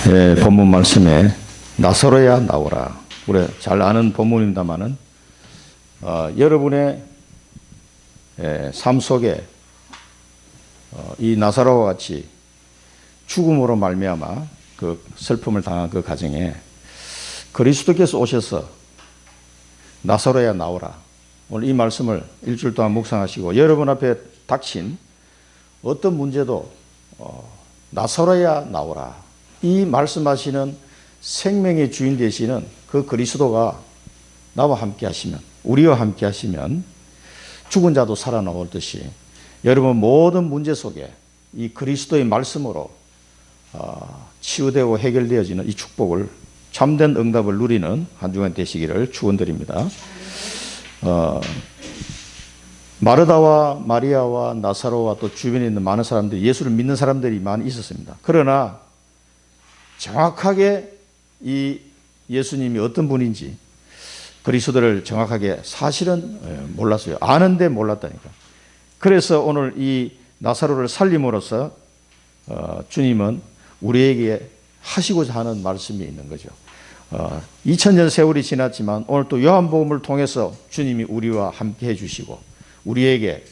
오늘 본문 말씀에 나사로야 나오라. 우리 잘 아는 본문입니다만은 여러분의 삶 속에 이 나사로와 같이 죽음으로 말미암아 그 슬픔을 당한 그 가정에 그리스도께서 오셔서 나사로야 나오라. 오늘 이 말씀을 일주일 동안 묵상하시고 여러분 앞에 닥친 어떤 문제도 나사로야 나오라. 이 말씀하시는 생명의 주인 되시는 그 그리스도가 나와 함께 하시면, 우리와 함께 하시면 죽은 자도 살아나오듯이 여러분 모든 문제 속에 이 그리스도의 말씀으로 치유되고 해결되어지는 이 축복을, 참된 응답을 누리는 한 주간 되시기를 축원드립니다. 마르다와 마리아와 나사로와 또 주변에 있는 많은 사람들이, 예수를 믿는 사람들이 많이 있었습니다. 그러나 정확하게 이 예수님이 어떤 분인지 그리스도를 정확하게 사실은 몰랐어요. 아는데 몰랐다니까. 그래서 오늘 이 나사로를 살림으로써 주님은 우리에게 하시고자 하는 말씀이 있는 거죠. 2000년 세월이 지났지만 오늘 또 요한복음을 통해서 주님이 우리와 함께 해주시고 우리에게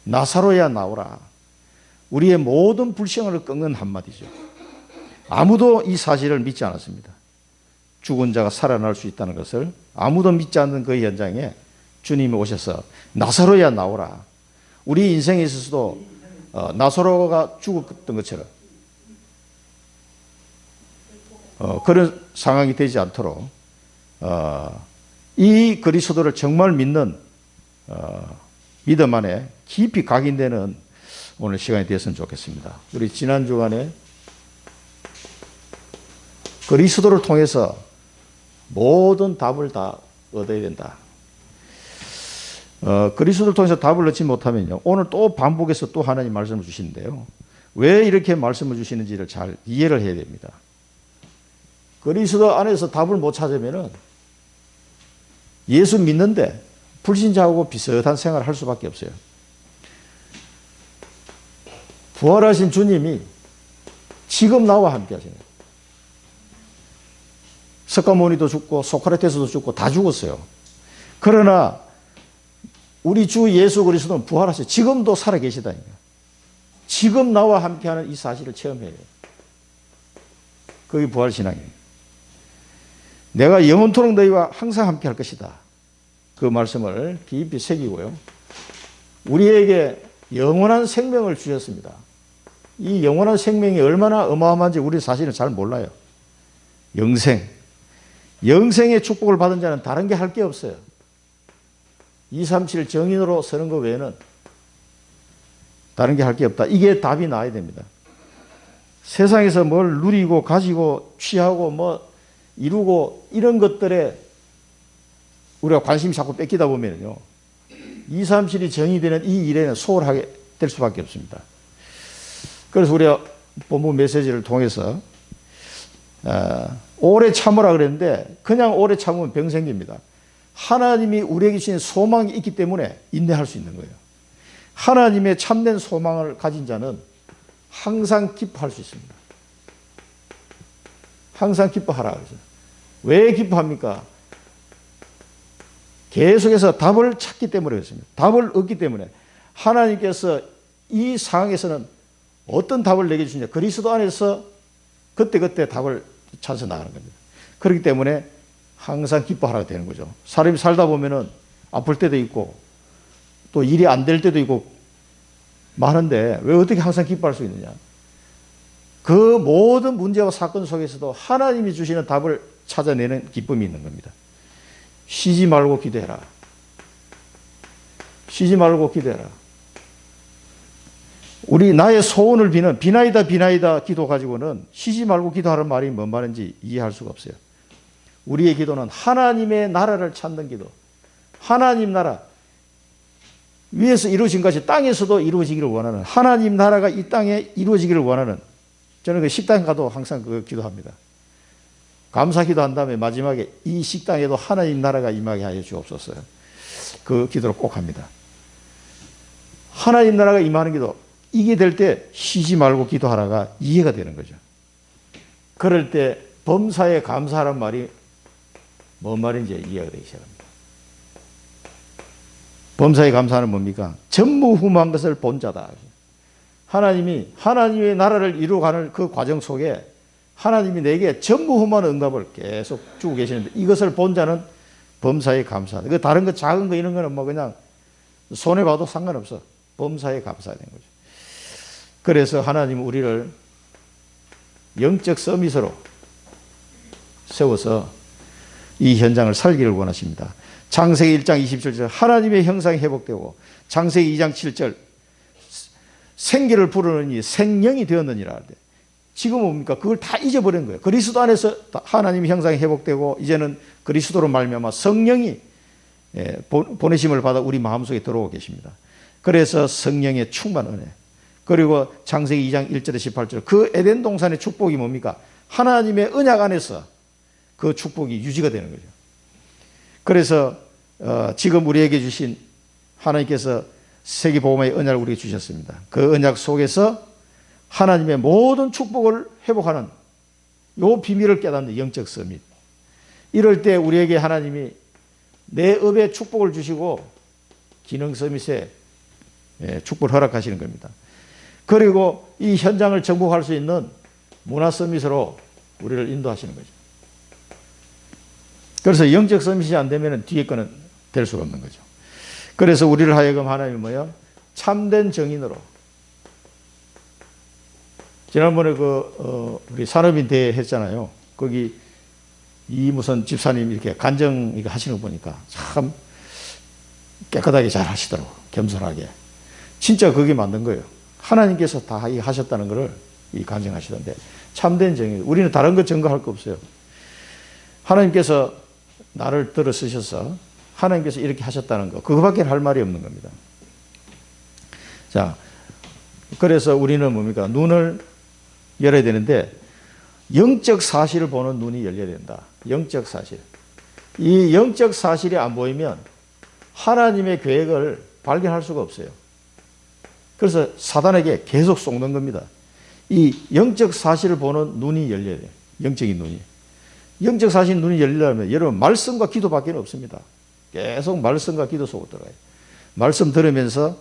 나사로야 나오라. 우리의 모든 불평을 꺾는 한마디죠. 아무도 이 사실을 믿지 않았습니다. 죽은 자가 살아날 수 있다는 것을 아무도 믿지 않는 그 현장에 주님이 오셔서 나사로야 나오라. 우리 인생에 있어서도 나사로가 죽었던 것처럼 그런 상황이 되지 않도록 이 그리스도를 정말 믿는 믿음 안에 깊이 각인되는 오늘 시간이 되었으면 좋겠습니다. 우리 지난 주간에 그리스도를 통해서 모든 답을 다 얻어야 된다. 그리스도를 통해서 답을 얻지 못하면요, 오늘 또 반복해서 또 하나님 말씀을 주시는데요, 왜 이렇게 말씀을 주시는지를 잘 이해를 해야 됩니다. 그리스도 안에서 답을 못 찾으면은 예수 믿는데 불신자하고 비슷한 생활을 할 수밖에 없어요. 부활하신 주님이 지금 나와 함께 하시네요. 석가모니도 죽고 소크라테스도 죽고 다 죽었어요. 그러나 우리 주 예수 그리스도는 부활하셔서 지금도 살아계시다니까. 지금 나와 함께하는 이 사실을 체험해야 돼요. 그게 부활신앙이에요. 내가 영원토록 너희와 항상 함께할 것이다. 그 말씀을 깊이 새기고요. 우리에게 영원한 생명을 주셨습니다. 이 영원한 생명이 얼마나 어마어마한지 우리 사실은 잘 몰라요. 영생의 축복을 받은 자는 다른 게 할 게 없어요. 237 정인으로 서는 것 외에는 다른 게 할 게 없다. 이게 답이 나와야 됩니다. 세상에서 뭘 누리고 가지고 취하고 뭐 이루고 이런 것들에 우리가 관심이 자꾸 뺏기다 보면요, 237이 정의되는 이 일에는 소홀하게 될 수밖에 없습니다. 그래서 우리가 본문 메시지를 통해서 오래 참으라 그랬는데 그냥 오래 참으면 병 생깁니다. 하나님이 우리에게 주신 소망이 있기 때문에 인내할 수 있는 거예요. 하나님의 참된 소망을 가진 자는 항상 기뻐할 수 있습니다. 항상 기뻐하라 그래서. 왜 기뻐합니까? 계속해서 답을 찾기 때문에 그렇습니다. 답을 얻기 때문에. 하나님께서 이 상황에서는 어떤 답을 내게 주시냐, 그리스도 안에서 그때그때 답을 찾아서 나가는 겁니다. 그렇기 때문에 항상 기뻐하라 되는 거죠. 사람이 살다 보면은 아플 때도 있고 또 일이 안 될 때도 있고 많은데 왜 어떻게 항상 기뻐할 수 있느냐? 그 모든 문제와 사건 속에서도 하나님이 주시는 답을 찾아내는 기쁨이 있는 겁니다. 쉬지 말고 기도해라. 쉬지 말고 기도해라. 우리 나의 소원을 비는 비나이다 기도 가지고는 쉬지 말고 기도하는 말이 뭔 말인지 이해할 수가 없어요. 우리의 기도는 하나님의 나라를 찾는 기도. 하나님 나라. 위에서 이루어진 것이 땅에서도 이루어지기를 원하는, 하나님 나라가 이 땅에 이루어지기를 원하는, 저는 그 식당 가도 항상 그 기도합니다. 감사 기도한 다음에 마지막에 이 식당에도 하나님 나라가 임하게 하여 주옵소서. 그 기도를 꼭 합니다. 하나님 나라가 임하는 기도. 이게 될 때 쉬지 말고 기도하라가 이해가 되는 거죠. 그럴 때 범사에 감사하란 말이 뭔 말인지 이해가 되기 시작합니다. 범사에 감사는 뭡니까? 전무후무한 것을 본 자다. 하나님이 하나님의 나라를 이루어가는 그 과정 속에 하나님이 내게 전무후무한 응답을 계속 주고 계시는데 이것을 본 자는 범사에 감사하다. 그 다른 거 작은 거 이런 거는 뭐 그냥 손해 봐도 상관없어. 범사에 감사해야 되는 거죠. 그래서 하나님은 우리를 영적 서밋으로 세워서 이 현장을 살기를 원하십니다. 창세기 1장 27절 하나님의 형상이 회복되고 창세기 2장 7절 생기를 부르느니 생명이 되었느니라 할 때 지금은 뭡니까? 그걸 다 잊어버린 거예요. 그리스도 안에서 하나님의 형상이 회복되고 이제는 그리스도로 말미암아 성령이 보내심을 받아 우리 마음속에 들어오고 계십니다. 그래서 성령의 충만 은혜 그리고 창세기 2장 1절에 18절 그 에덴 동산의 축복이 뭡니까? 하나님의 언약 안에서 그 축복이 유지가 되는 거죠. 그래서 지금 우리에게 주신 하나님께서 세계복음의 언약을 우리에게 주셨습니다. 그 언약 속에서 하나님의 모든 축복을 회복하는 요 비밀을 깨닫는 영적 서밋. 이럴 때 우리에게 하나님이 내 업에 축복을 주시고 기능 서밋에 축복을 허락하시는 겁니다. 그리고 이 현장을 정복할 수 있는 문화 서밋으로 우리를 인도하시는 거죠. 그래서 영적 서밋이 안 되면 뒤에 거는 될 수가 없는 거죠. 그래서 우리를 하여금 하나님이 뭐예요? 참된 정인으로. 지난번에 우리 산업인 대회 했잖아요. 거기 무슨 집사님 이렇게 간증 이렇게 하시는 거 보니까 참 깨끗하게 잘 하시더라고. 겸손하게. 진짜 그게 맞는 거예요. 하나님께서 다 하셨다는 것을 간증하시던데 참된 정인. 우리는 다른 거 증거할 거 없어요. 하나님께서 나를 들어 쓰셔서 하나님께서 이렇게 하셨다는 거 그거밖에 할 말이 없는 겁니다. 자, 그래서 우리는 뭡니까? 눈을 열어야 되는데 영적 사실을 보는 눈이 열려야 된다. 영적 사실. 이 영적 사실이 안 보이면 하나님의 계획을 발견할 수가 없어요. 그래서 사단에게 계속 속는 겁니다. 이 영적 사실을 보는 눈이 열려야 돼요. 영적인 눈이. 영적 사실 눈이 열리려면 여러분 말씀과 기도밖에 없습니다. 계속 말씀과 기도 속으로 들어가요. 말씀 들으면서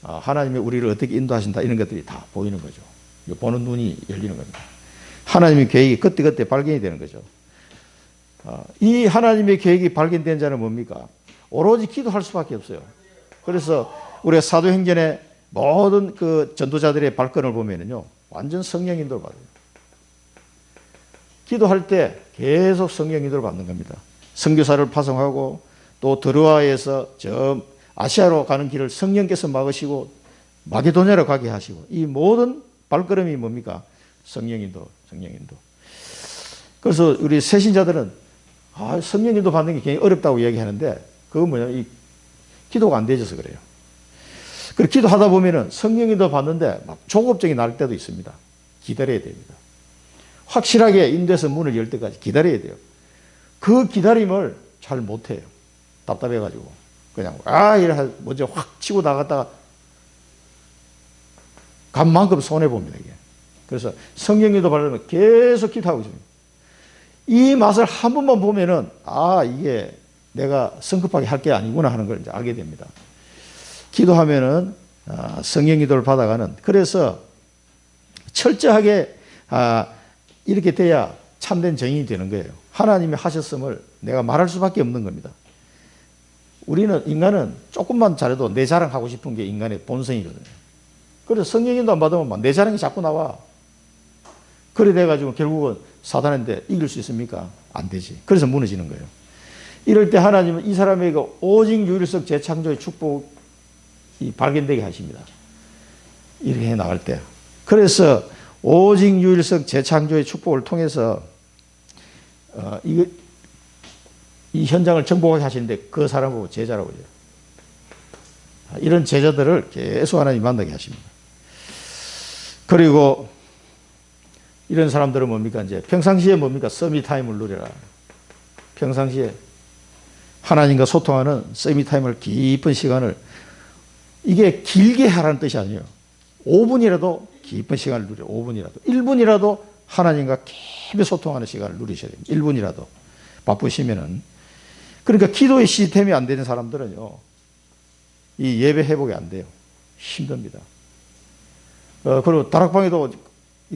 하나님이 우리를 어떻게 인도하신다 이런 것들이 다 보이는 거죠. 보는 눈이 열리는 겁니다. 하나님의 계획이 그때그때 발견이 되는 거죠. 이 하나님의 계획이 발견된 자는 뭡니까? 오로지 기도할 수밖에 없어요. 그래서 우리가 사도행전의 모든 그 전도자들의 발걸음을 보면은요, 완전 성령 인도를 받아요. 기도할 때 계속 성령 인도를 받는 겁니다. 선교사를 파송하고 또 드로아에서 저 아시아로 가는 길을 성령께서 막으시고 마게도냐로 가게 하시고 이 모든 발걸음이 뭡니까? 성령 인도, 성령 인도. 그래서 우리 새신자들은 성령 인도 받는 게 굉장히 어렵다고 얘기하는데 그건 뭐냐? 이 기도가 안 되져서 그래요. 그리고 기도하다 보면은 성령 인도 받는데 막 조급증이 날 때도 있습니다. 기다려야 됩니다. 확실하게 인도해서 문을 열 때까지 기다려야 돼요. 그 기다림을 잘 못해요. 답답해가지고. 그냥, 이래 먼저 확 치고 나갔다가 간 만큼 손해봅니다, 이게. 그래서 성령님도 받으면 계속 기도하고 있습니다. 이 맛을 한 번만 보면은, 이게 내가 성급하게 할 게 아니구나 하는 걸 이제 알게 됩니다. 기도하면은, 성령 기도를 받아가는, 그래서 철저하게, 이렇게 돼야 참된 정인이 되는 거예요. 하나님이 하셨음을 내가 말할 수밖에 없는 겁니다. 인간은 조금만 잘해도 내 자랑하고 싶은 게 인간의 본성이거든요. 그래서 성령님도 안 받으면 내 자랑이 자꾸 나와. 그래 돼가지고 결국은 사단한테 이길 수 있습니까? 안 되지. 그래서 무너지는 거예요. 이럴 때 하나님은 이 사람에게 오직 유일성 재창조의 축복이 발견되게 하십니다. 이렇게 해 나갈 때. 그래서 오직 유일성 재창조의 축복을 통해서 이 현장을 정복하게 하시는데 그 사람을 제자라고 해요. 이런 제자들을 계속 하나님 만나게 하십니다. 그리고 이런 사람들은 뭡니까? 이제 평상시에 뭡니까? 서밋타임을 누려라. 평상시에 하나님과 소통하는 서밋타임을 깊은 시간을 이게 길게 하라는 뜻이 아니에요. 5분이라도 깊은 시간을 누려. 5분이라도 1분이라도 하나님과 깊이 소통하는 시간을 누리셔야 됩니다. 1분이라도 바쁘시면은. 그러니까 기도의 시스템이 안 되는 사람들은요, 이 예배 회복이 안 돼요. 힘듭니다. 그리고 다락방에도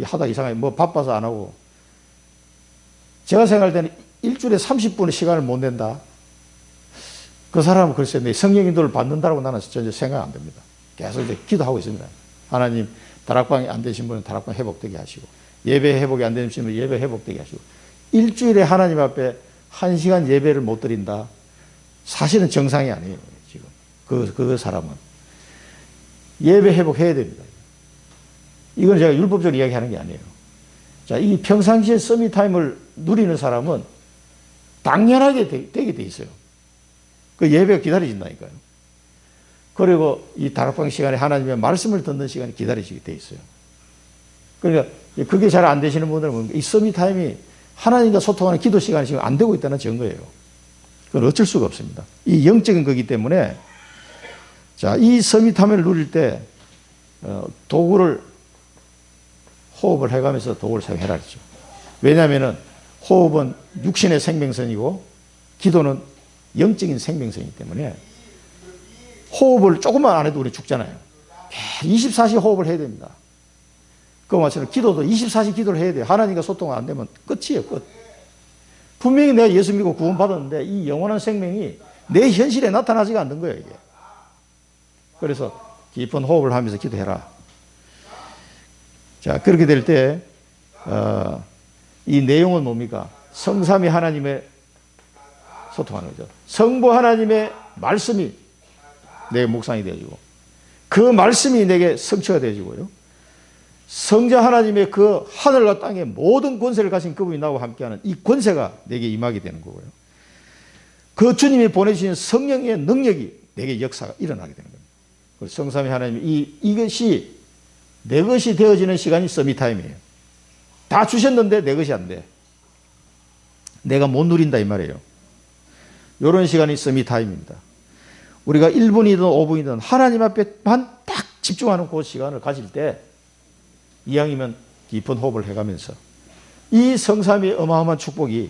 하다 이상하게 뭐 바빠서 안 하고, 제가 생각할 때는 일주일에 30분의 시간을 못 낸다. 그 사람은 글쎄 내 성령 인도를 받는다고 나는 전혀 생각 안 됩니다. 계속 이제 기도하고 있습니다. 하나님, 다락방이 안 되신 분은 다락방 회복되게 하시고, 예배 회복이 안 되는 분은 예배 회복되게 하시고. 일주일에 하나님 앞에 1시간 예배를 못 드린다. 사실은 정상이 아니에요, 지금. 그 사람은. 예배 회복해야 됩니다. 이건 제가 율법적으로 이야기하는 게 아니에요. 자, 이 평상시에 서밋타임을 누리는 사람은 당연하게 되게 돼 있어요. 그 예배가 기다려진다니까요. 그리고 이 다락방 시간에 하나님의 말씀을 듣는 시간이 기다려지게 돼 있어요. 그러니까 그게 잘 안 되시는 분들은 이 서밋타임이 하나님과 소통하는 기도 시간이 지금 안 되고 있다는 증거예요. 그건 어쩔 수가 없습니다. 이 영적인 거기 때문에, 자, 이 서밋타임을 누릴 때 도구를 호흡을 해가면서 도구를 사용해라 그랬죠. 왜냐하면 호흡은 육신의 생명선이고 기도는 영적인 생명선이기 때문에 호흡을 조금만 안 해도 우리 죽잖아요. 24시 호흡을 해야 됩니다. 그와 마찬가지로 기도도 24시 기도를 해야 돼요. 하나님과 소통이 안 되면 끝이에요, 끝. 분명히 내가 예수 믿고 구원받았는데 이 영원한 생명이 내 현실에 나타나지가 않는 거예요, 이게. 그래서 깊은 호흡을 하면서 기도해라. 자, 그렇게 될 때, 이 내용은 뭡니까? 성삼위 하나님의 소통하는 거죠. 성부 하나님의 말씀이 내 묵상이 되어지고, 그 말씀이 내게 성취가 되어지고요. 성자 하나님의 그 하늘과 땅의 모든 권세를 가진 그분이 나와 함께하는 이 권세가 내게 임하게 되는 거고요. 그 주님이 보내주신 성령의 능력이 내게 역사가 일어나게 되는 겁니다. 성삼위 하나님, 이것이 내 것이 되어지는 시간이 서밋타임이에요. 다 주셨는데 내 것이 안 돼. 내가 못 누린다 이 말이에요. 이런 시간이 서밋타임입니다. 우리가 1분이든 5분이든 하나님 앞에만 딱 집중하는 그 시간을 가질 때, 이왕이면 깊은 호흡을 해가면서 이 성삼위의 어마어마한 축복이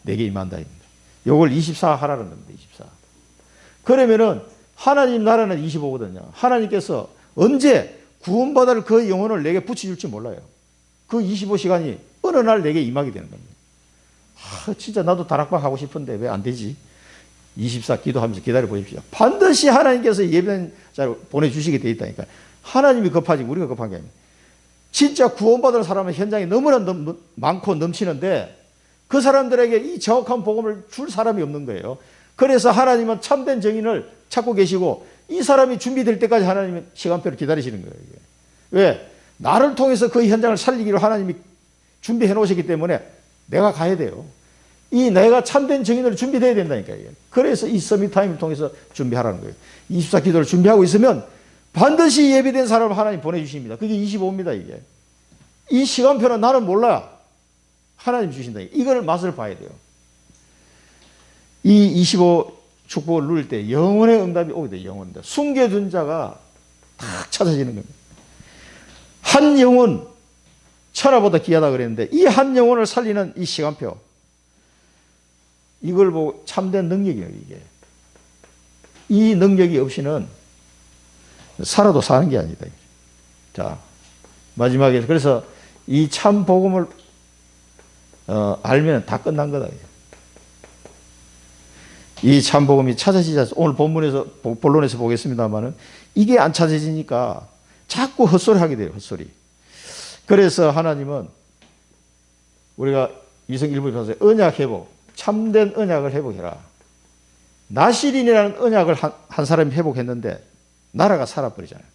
내게 임한다입니다. 요걸 24 하라는 겁니다. 24. 그러면은 하나님 나라는 25거든요. 하나님께서 언제 구원받을 그 영혼을 내게 붙여줄지 몰라요. 그 25시간이 어느 날 내게 임하게 되는 겁니다. 진짜 나도 다락방 하고 싶은데 왜 안 되지? 24 기도하면서 기다려 보십시오. 반드시 하나님께서 예배자를 보내주시게 돼 있다니까. 하나님이 급하지 우리가 급한 게 아닙니다. 진짜 구원받을 사람은 현장에 너무나 많고 넘치는데 그 사람들에게 이 정확한 복음을 줄 사람이 없는 거예요. 그래서 하나님은 참된 정인을 찾고 계시고 이 사람이 준비될 때까지 하나님은 시간표를 기다리시는 거예요. 이게. 왜? 나를 통해서 그 현장을 살리기로 하나님이 준비해 놓으셨기 때문에 내가 가야 돼요. 이 내가 참된 정인으로 준비되어야 된다니까요. 그래서 이 서밋타임을 통해서 준비하라는 거예요. 24 기도를 준비하고 있으면 반드시 예비된 사람을 하나님 보내주십니다. 그게 25입니다, 이게. 이 시간표는 나는 몰라. 하나님 주신다. 이걸 맛을 봐야 돼요. 이 25 축복을 누릴 때 영혼의 응답이 오게 돼요, 영혼들. 숨겨둔 자가 딱 찾아지는 겁니다. 한 영혼, 천하보다 귀하다 그랬는데 이 한 영혼을 살리는 이 시간표. 이걸 보고 참된 능력이에요, 이게. 이 능력이 없이는 살아도 사는 게 아니다. 자, 마지막에 그래서 이 참 복음을 알면 다 끝난 거다. 이 참 복음이 찾아지지 않습니다. 오늘 본론에서 보겠습니다만은 이게 안 찾아지니까 자꾸 헛소리 하게 돼요, 헛소리. 그래서 하나님은 우리가 이성 1부에 봐서 언약 회복, 참된 언약을 회복해라. 나실인이라는 언약을 한 사람이 회복했는데 나라가 살아버리잖아요.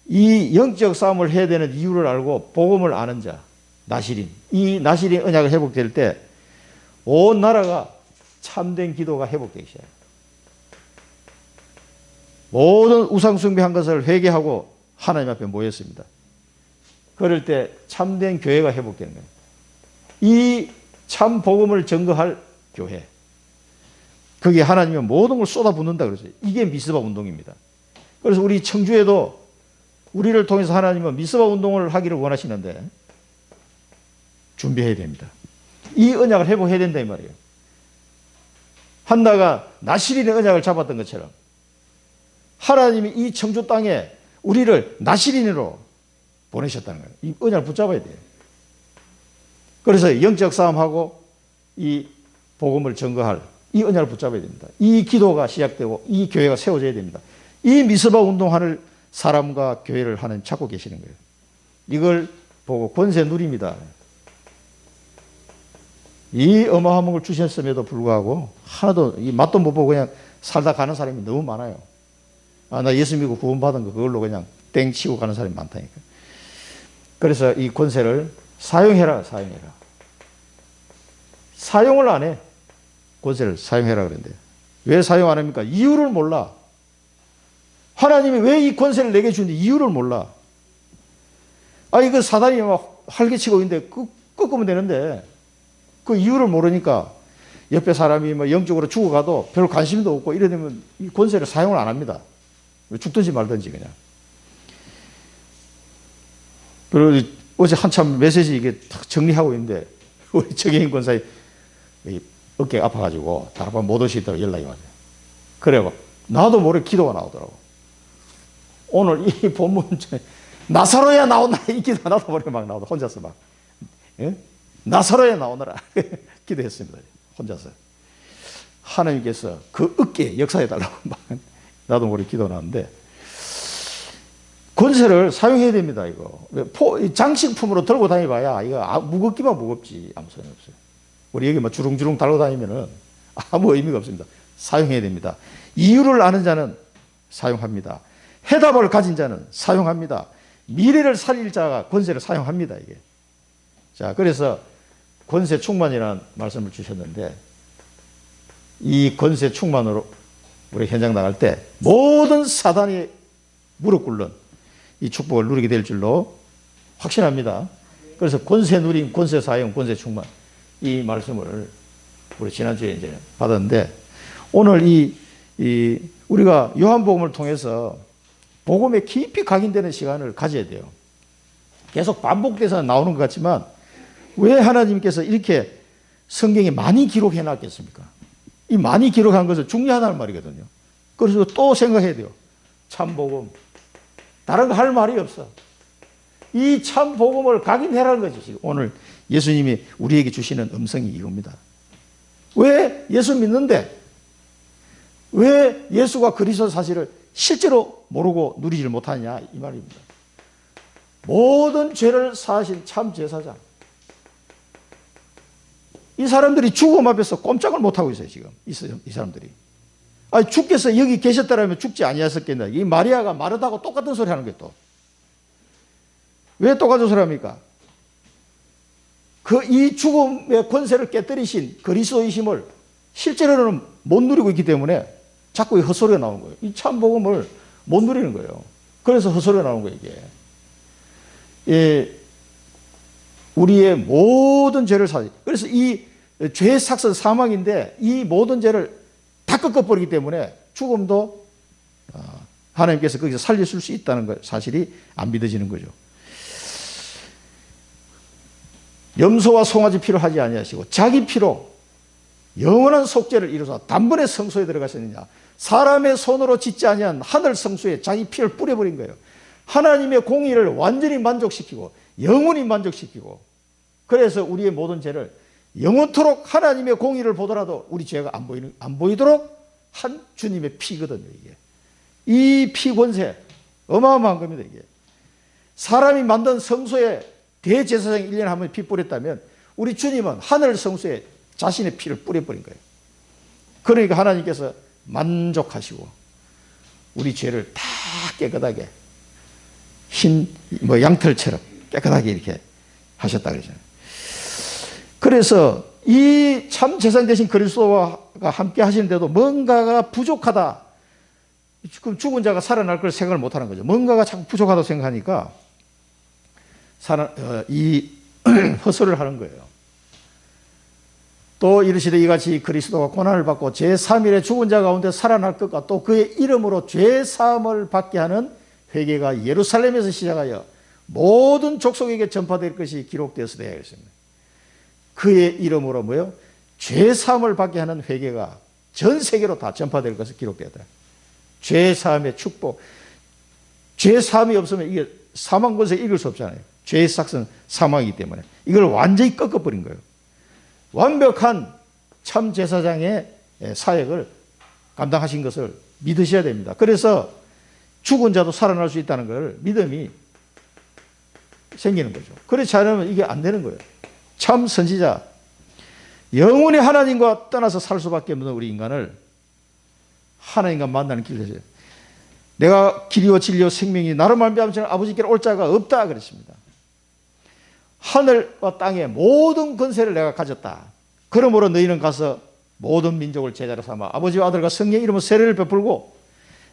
이 영적 싸움을 해야 되는 이유를 알고 복음을 아는 자, 나실인. 이 나실인 언약을 회복될 때 온 나라가 참된 기도가 회복되기 시작해요. 모든 우상 숭배한 것을 회개하고 하나님 앞에 모였습니다. 그럴 때 참된 교회가 회복되는 거예요. 이 참 복음을 증거할 교회. 그게 하나님의 모든 걸 쏟아붓는다 그러죠. 이게 미스바 운동입니다. 그래서 우리 청주에도 우리를 통해서 하나님은 미스바 운동을 하기를 원하시는데 준비해야 됩니다. 이 언약을 회복해야 된다 이 말이에요. 한나가 나실인의 언약을 잡았던 것처럼 하나님이 이 청주 땅에 우리를 나실인으로 보내셨다는 거예요. 이 언약을 붙잡아야 돼요. 그래서 영적 싸움하고 이 복음을 증거할 이 언약을 붙잡아야 됩니다. 이 기도가 시작되고 이 교회가 세워져야 됩니다. 이 미스바 운동하는 사람과 교회를 하나님 찾고 계시는 거예요. 이걸 보고 권세 누립니다. 이 어마어마한 걸 주셨음에도 불구하고 하나도 이 맛도 못 보고 그냥 살다 가는 사람이 너무 많아요. 아, 나 예수 믿고 구원받은 거 그걸로 그냥 땡 치고 가는 사람이 많다니까. 그래서 이 권세를 사용해라. 사용을 안 해. 권세를 사용해라 그랬는데 왜 사용 안 합니까? 이유를 몰라. 하나님이 왜 이 권세를 내게 주는지 이유를 몰라. 아, 이거 사단이 막 활개치고 있는데 꺾으면 되는데 그 이유를 모르니까 옆에 사람이 뭐 영적으로 죽어가도 별 관심도 없고 이래 되면 이 권세를 사용을 안 합니다. 죽든지 말든지 그냥. 그리고 어제 한참 메시지 이게 탁 정리하고 있는데 우리 정혜인 권사님 어깨가 아파가지고 다락방 못 올 수 있다고 연락이 왔어요. 그래 나도 모르게 기도가 나오더라고. 오늘 이 본문 중에 나사로야 나오나 이 기도가 나도 모르게 막 나오더라고. 혼자서 막. 예? 나사로야 나오너라 기도했습니다. 혼자서. 하나님께서 그 어깨에 역사해달라고 막 나도 모르게 기도 나왔는데 권세를 사용해야 됩니다. 이거 장식품으로 들고 다니봐야 이거 무겁기만 무겁지 아무 소용이 없어요. 우리 여기 뭐 주렁주렁 달고 다니면은 아무 의미가 없습니다. 사용해야 됩니다. 이유를 아는 자는 사용합니다. 해답을 가진 자는 사용합니다. 미래를 살릴 자가 권세를 사용합니다. 이게. 자, 그래서 권세 충만이라는 말씀을 주셨는데 이 권세 충만으로 우리 현장 나갈 때 모든 사단이 무릎 꿇는 이 축복을 누리게 될 줄로 확신합니다. 그래서 권세 누림, 권세 사용, 권세 충만 이 말씀을 우리 지난주에 이제 받았는데 오늘 우리가 요한복음을 통해서 복음에 깊이 각인되는 시간을 가져야 돼요. 계속 반복돼서 나오는 것 같지만 왜 하나님께서 이렇게 성경에 많이 기록해 놨겠습니까? 이 많이 기록한 것은 중요하다는 말이거든요. 그래서 또 생각해야 돼요. 참복음. 다른 거 할 말이 없어. 이 참복음을 각인해라는 거지. 지금 오늘 예수님이 우리에게 주시는 음성이 이겁니다. 왜 예수 믿는데 왜 예수가 그리스도 사실을 실제로 모르고 누리질 못하냐 이 말입니다. 모든 죄를 사하신 참 제사장. 이 사람들이 죽음 앞에서 꼼짝을 못하고 있어요. 지금 이 사람들이. 아니 주께서 여기 계셨더라면 죽지 아니하셨겠나. 이 마리아가 마르다고 똑같은 소리 하는 거예요. 또. 왜 똑같은 소리 합니까? 이 죽음의 권세를 깨뜨리신 그리스도이심을 실제로는 못 누리고 있기 때문에 자꾸 헛소리가 나오는 거예요. 이 참복음을 못 누리는 거예요. 그래서 헛소리가 나오는 거예요. 이게. 우리의 모든 죄를 사지. 그래서 이 죄의 삭선 사망인데 이 모든 죄를 다 꺾어버리기 때문에 죽음도 하나님께서 거기서 살려줄 수 있다는 것 사실이 안 믿어지는 거죠. 염소와 송아지 피로 하지 아니하시고 자기 피로 영원한 속죄를 이루사 단번에 성소에 들어가셨느냐. 사람의 손으로 짓지 아니한 하늘 성소에 자기 피를 뿌려버린 거예요. 하나님의 공의를 완전히 만족시키고 영원히 만족시키고 그래서 우리의 모든 죄를 영원토록 하나님의 공의를 보더라도 우리 죄가 안 보이도록 한 주님의 피거든요. 이게. 이 피 권세 어마어마한 겁니다. 이게. 사람이 만든 성소에 대제사장이 1년에 한 번 피 뿌렸다면 우리 주님은 하늘 성소에 자신의 피를 뿌려버린 거예요. 그러니까 하나님께서 만족하시고 우리 죄를 다 깨끗하게 양털처럼 깨끗하게 이렇게 하셨다 그러잖아요. 그래서 이 참 제사장 되신 그리스도와 함께 하시는데도 뭔가가 부족하다. 지금 죽은 자가 살아날 걸 생각을 못 하는 거죠. 뭔가가 자꾸 부족하다고 생각하니까 이 헛소리를 하는 거예요. 또 이르시되 이같이 그리스도가 고난을 받고 제3일에 죽은 자 가운데 살아날 것과 또 그의 이름으로 죄 사함을 받게 하는 회개가 예루살렘에서 시작하여 모든 족속에게 전파될 것이 기록되어서 되어 있습니다. 그의 이름으로 뭐요? 죄 사함을 받게 하는 회개가 전 세계로 다 전파될 것을 기록되었다. 죄 사함의 축복. 죄 사함이 없으면 이게 사망 권세 이길 수 없잖아요. 죄의 삭은 사망이기 때문에 이걸 완전히 꺾어버린 거예요. 완벽한 참 제사장의 사역을 감당하신 것을 믿으셔야 됩니다. 그래서 죽은 자도 살아날 수 있다는 걸 믿음이 생기는 거죠. 그렇지 않으면 이게 안 되는 거예요. 참 선지자, 영원히 하나님과 떠나서 살 수밖에 없는 우리 인간을 하나님과 만나는 길이죠. 내가 길이요 진리요 생명이 나로 말미암아 아버지께로 올 자가 없다 그랬습니다. 하늘과 땅의 모든 권세를 내가 가졌다. 그러므로 너희는 가서 모든 민족을 제자로 삼아 아버지와 아들과 성령의 이름으로 세례를 베풀고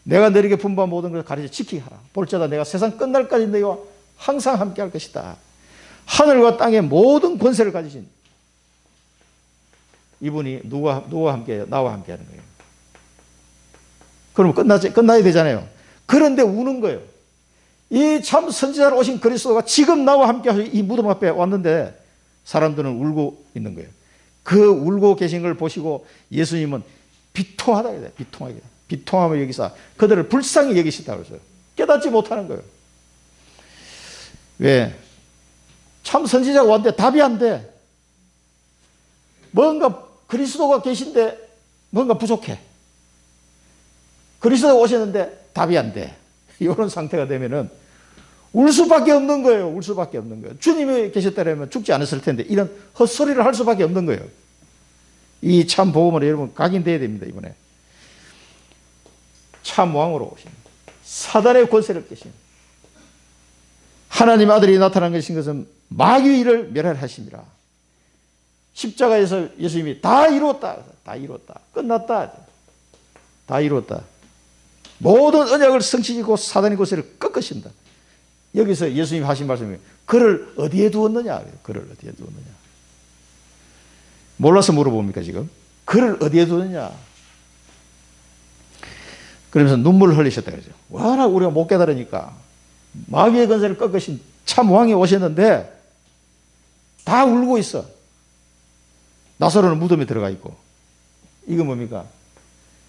내가 너희에게 분부한 모든 것을 가르쳐 지키게 하라. 볼지어다 내가 세상 끝날까지 너희와 항상 함께할 것이다. 하늘과 땅의 모든 권세를 가지신 이분이 누가 함께해요? 나와 함께하는 거예요. 그러면 끝나야 되잖아요. 그런데 우는 거예요. 이 참 선지자로 오신 그리스도가 지금 나와 함께 이 무덤 앞에 왔는데 사람들은 울고 있는 거예요. 그 울고 계신 걸 보시고 예수님은 비통하다 그래요. 비통함을 여기서 그들을 불쌍히 여기시다고 했어요. 깨닫지 못하는 거예요. 왜? 참 선지자가 왔는데 답이 안 돼. 뭔가 그리스도가 계신데 뭔가 부족해. 그리스도가 오셨는데 답이 안 돼. 이런 상태가 되면은 울 수밖에 없는 거예요. 울 수밖에 없는 거예요. 주님이 계셨다면 죽지 않았을 텐데 이런 헛소리를 할 수밖에 없는 거예요. 이 참 복음으로 여러분 각인돼야 됩니다. 이번에 참 왕으로 오신 사단의 권세를 깨신 하나님 아들이 나타난 것인 마귀의 일을 멸하심이라. 십자가에서 예수님이 다 이루었다. 다 이루었다. 끝났다. 다 이루었다. 모든 언약을 성취지고 사단의 권세를 꺾으신다. 여기서 예수님이 하신 말씀이 그를 어디에 두었느냐? 그를 어디에 두었느냐? 몰라서 물어봅니까 지금? 그를 어디에 두었느냐? 그러면서 눈물을 흘리셨다 그러죠. 워낙 우리가 못 깨달으니까 마귀의 권세를 꺾으신 참 왕이 오셨는데 다 울고 있어. 나사로는 무덤에 들어가 있고. 이거 뭡니까?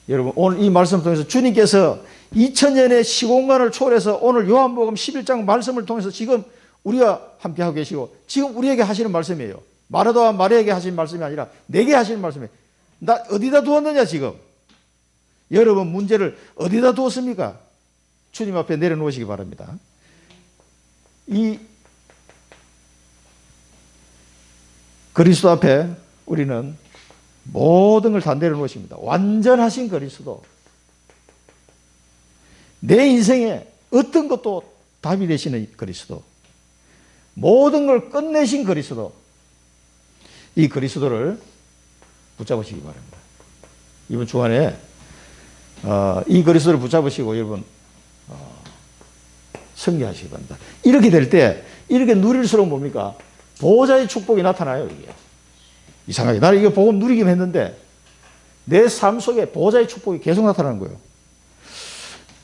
여러분 오늘 이 말씀을 통해서 주님께서 2000년의 시공간을 초월해서 오늘 요한복음 11장 말씀을 통해서 지금 우리가 함께하고 계시고 지금 우리에게 하시는 말씀이에요. 마르다와 마리아에게 하시는 말씀이 아니라 내게 하시는 말씀이에요. 나 어디다 두었느냐 지금. 여러분 문제를 어디다 두었습니까? 주님 앞에 내려놓으시기 바랍니다. 이 그리스도 앞에 우리는 모든 걸 다 내려놓으십니다. 완전하신 그리스도. 내 인생에 어떤 것도 답이 되시는 그리스도. 모든 걸 끝내신 그리스도. 이 그리스도를 붙잡으시기 바랍니다. 이번 주간에 이 그리스도를 붙잡으시고 여러분 승리하시기 바랍니다. 이렇게 될 때 이렇게 누릴수록 뭡니까? 보호자의 축복이 나타나요. 이게 이상하게 나는 이거 복음 누리긴 했는데 내 삶 속에 보호자의 축복이 계속 나타나는 거예요.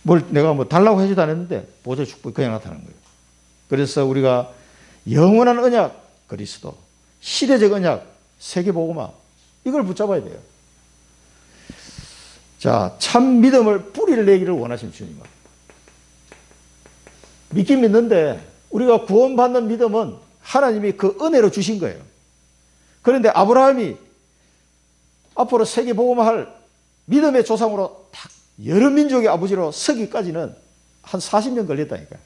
뭘 내가 뭐 달라고 해주도 안 했는데 보호자의 축복이 그냥 나타나는 거예요. 그래서 우리가 영원한 언약 그리스도, 시대적 언약 세계복음화 이걸 붙잡아야 돼요. 자, 참 믿음을 뿌리를 내기를 원하시는 주님은 믿긴 믿는데 우리가 구원받는 믿음은 하나님이 그 은혜로 주신 거예요. 그런데 아브라함이 앞으로 세계복음화할 믿음의 조상으로 딱 여러 민족의 아버지로 서기까지는 한 40년 걸렸다니까요.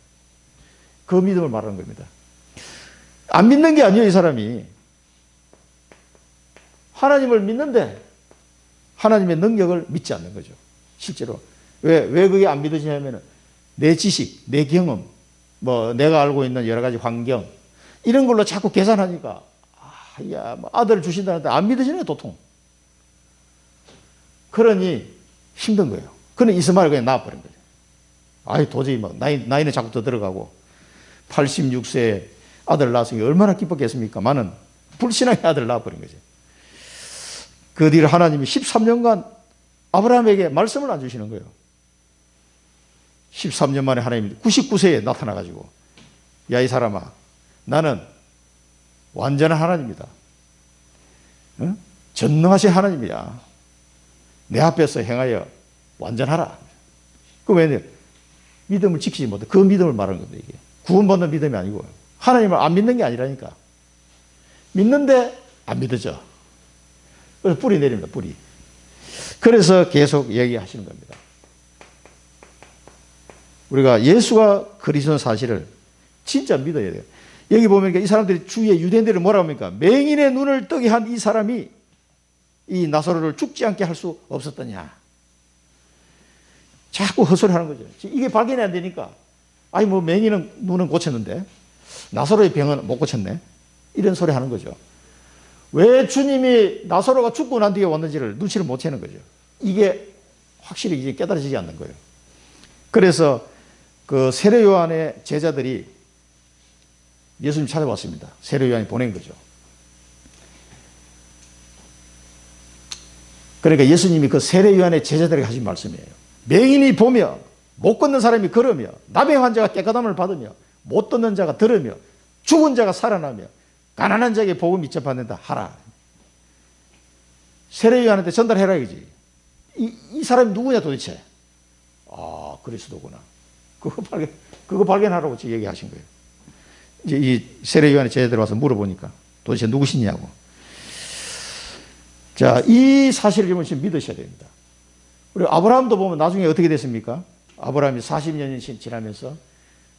그 믿음을 말하는 겁니다. 안 믿는 게 아니에요. 이 사람이 하나님을 믿는데 하나님의 능력을 믿지 않는 거죠. 실제로 왜 그게 안 믿어지냐면 내 지식, 내 경험, 뭐 내가 알고 있는 여러 가지 환경 이런 걸로 자꾸 계산하니까 뭐 아들을 주신다는데 안 믿어지는 거예요. 도통. 그러니 힘든 거예요. 그는 이스마엘 그냥 낳아버린 거죠. 아이 도저히 막 나이는 자꾸 더 들어가고 86세에 아들 낳았으니 얼마나 기뻤겠습니까? 많은 불신앙의 아들을 낳아버린 거죠. 그 뒤로 하나님이 13년간 아브라함에게 말씀을 안 주시는 거예요. 13년 만에 하나님이 99세에 나타나가지고 야, 이 사람아, 나는 완전한 하나님이다. 응? 전능하신 하나님이야. 내 앞에서 행하여 완전하라. 그 왜 믿음을 지키지 못해. 그 믿음을 말하는 겁니다. 이게 구원받는 믿음이 아니고 하나님을 안 믿는 게 아니라니까. 믿는데 안 믿어져. 그래서 뿌리 내립니다. 뿌리. 그래서 계속 얘기하시는 겁니다. 우리가 예수가 그리스도는 사실을 진짜 믿어야 돼요. 여기 보면 이 사람들이 주위에 유대인들이 뭐라고 합니까? 맹인의 눈을 뜨게 한 이 사람이 이 나사로를 죽지 않게 할 수 없었더냐. 자꾸 헛소리하는 거죠. 이게 발견이 안 되니까 아니 뭐 맹인은 눈은 고쳤는데 나사로의 병은 못 고쳤네. 이런 소리 하는 거죠. 왜 주님이 나사로가 죽고 난 뒤에 왔는지를 눈치를 못 채는 거죠. 이게 확실히 이제 깨달아지지 않는 거예요. 그래서 그 세례 요한의 제자들이 예수님 찾아왔습니다. 세례 요한이 보낸 거죠. 그러니까 예수님이 그 세례 요한의 제자들에게 하신 말씀이에요. 맹인이 보며 못 걷는 사람이 걸으며 나병 환자가 깨끗함을 받으며 못 듣는 자가 들으며 죽은 자가 살아나며 가난한 자에게 복음이 전파된다 하라. 세례 요한한테 전달해라 이거지. 이 사람이 누구냐 도대체. 아, 그리스도구나. 그거 발견하라고 얘기하신 거예요. 이제 이 세례 요한의 제자들 와서 물어보니까 도대체 누구시냐고. 자, 이 사실을 여러분 믿으셔야 됩니다. 우리 아브라함도 보면 나중에 어떻게 됐습니까? 아브라함이 40년이 지나면서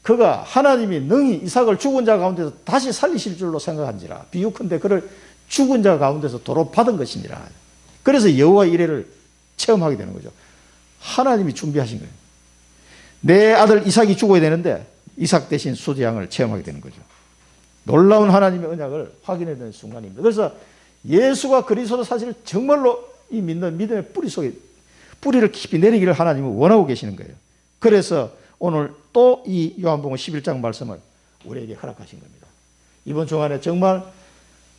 그가 하나님이 능히 이삭을 죽은 자 가운데서 다시 살리실 줄로 생각한지라 비유컨대 그를 죽은 자 가운데서 도로 받은 것이니라. 그래서 여호와 이레를 체험하게 되는 거죠. 하나님이 준비하신 거예요. 내 아들 이삭이 죽어야 되는데 이삭 대신 수제양을 체험하게 되는 거죠. 놀라운 하나님의 언약을 확인해야 되는 순간입니다. 그래서 예수가 그리스도 사실 정말로 이 믿는 믿음의 뿌리 속에 뿌리를 깊이 내리기를 하나님은 원하고 계시는 거예요. 그래서 오늘 또 이 요한복음 11장 말씀을 우리에게 허락하신 겁니다. 이번 주간에 정말